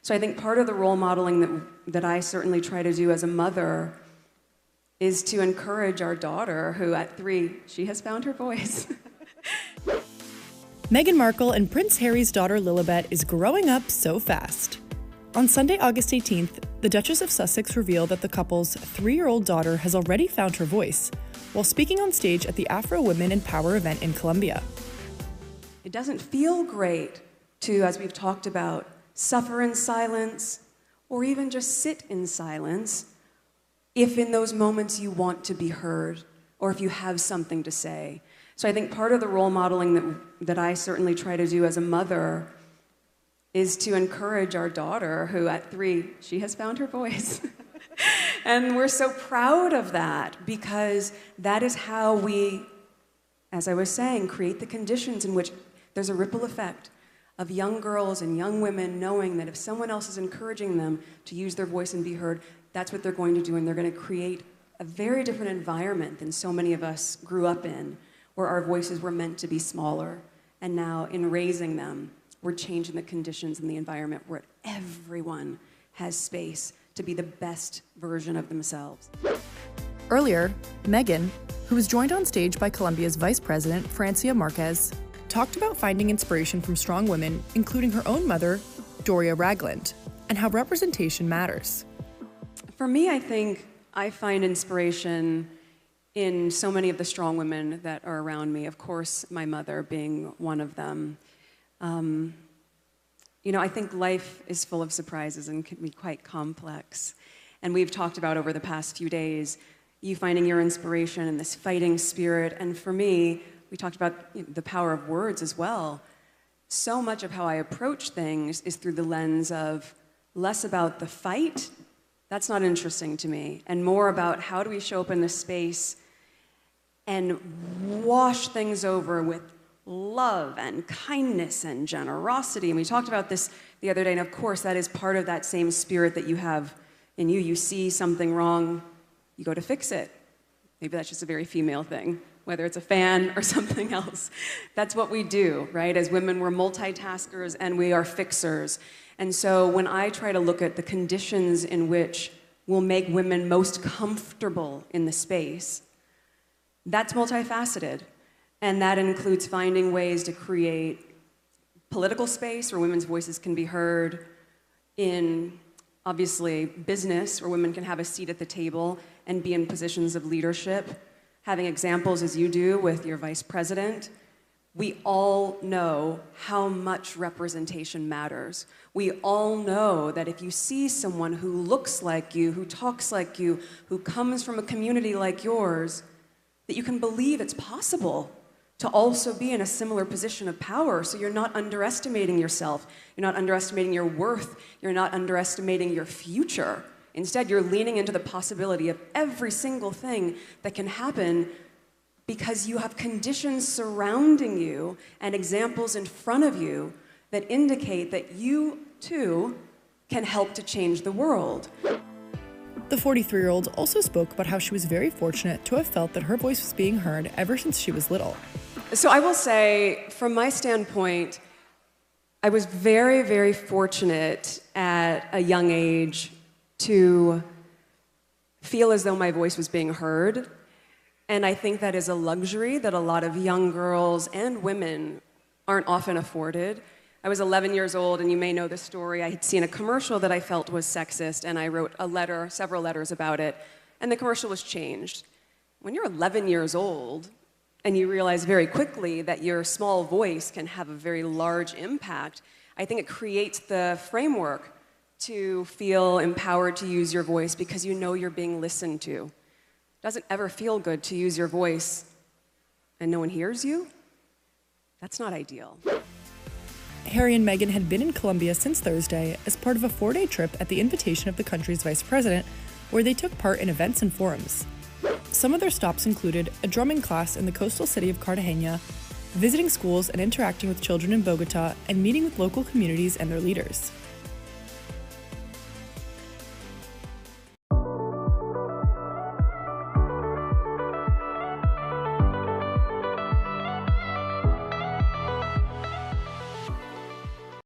So I think part of the role modeling that I certainly try to do as a mother is to encourage our daughter, who at 3, she has found her voice. Meghan Markle and Prince Harry's daughter Lilibet is growing up so fast. On Sunday, August 18th, the Duchess of Sussex revealed that the couple's 3-year-old daughter has already found her voice while speaking on stage at the Afro Women in Power event in Colombia. It doesn't feel great to, as we've talked about, suffer in silence or even just sit in silence if in those moments you want to be heard or if you have something to say. So I think part of the role modeling that I certainly try to do as a mother is to encourage our daughter, who at 3, she has found her voice. And we're so proud of that because that is how we, as I was saying, create the conditions in which there's a ripple effect of young girls and young women knowing that if someone else is encouraging them to use their voice and be heard, that's what they're going to do, and they're going to create a very different environment than so many of us grew up in, where our voices were meant to be smaller. And now, in raising them, we're changing the conditions in the environment where everyone has space to be the best version of themselves. Earlier, Meghan, who was joined on stage by Colombia's Vice President, Francia Márquez, talked about finding inspiration from strong women, including her own mother, Doria Ragland, and how representation matters. For me, I think I find inspiration in so many of the strong women that are around me, of course, my mother being one of them. I think life is full of surprises and can be quite complex. And we've talked about over the past few days, you finding your inspiration in this fighting spirit. And for me, we talked about the power of words as well. So much of how I approach things is through the lens of less about the fight, that's not interesting to me, and more about how do we show up in this space and wash things over with love and kindness and generosity. And we talked about this the other day, and of course that is part of that same spirit that you have in you. You see something wrong, you go to fix it. Maybe that's just a very female thing, whether it's a fan or something else. That's what we do, right? As women, we're multitaskers and we are fixers. And so when I try to look at the conditions in which will make women most comfortable in the space, that's multifaceted. And that includes finding ways to create political space where women's voices can be heard, in obviously business where women can have a seat at the table and be in positions of leadership, having examples as you do with your vice president. We all know how much representation matters. We all know that if you see someone who looks like you, who talks like you, who comes from a community like yours, that you can believe it's possible to also be in a similar position of power. So you're not underestimating yourself, you're not underestimating your worth, you're not underestimating your future. Instead, you're leaning into the possibility of every single thing that can happen because you have conditions surrounding you and examples in front of you that indicate that you, too, can help to change the world. The 43-year-old also spoke about how she was very fortunate to have felt that her voice was being heard ever since she was little. So I will say, from my standpoint, I was very, very fortunate at a young age to feel as though my voice was being heard. And I think that is a luxury that a lot of young girls and women aren't often afforded. I was 11 years old, and you may know the story. I had seen a commercial that I felt was sexist, and I wrote a letter, several letters about it, and the commercial was changed. When you're 11 years old, and you realize very quickly that your small voice can have a very large impact, I think it creates the framework to feel empowered to use your voice because you know you're being listened to. It doesn't ever feel good to use your voice and no one hears you. That's not ideal. Harry and Meghan had been in Colombia since Thursday as part of a 4-day trip at the invitation of the country's vice president, where they took part in events and forums. Some of their stops included a drumming class in the coastal city of Cartagena, visiting schools and interacting with children in Bogota, and meeting with local communities and their leaders.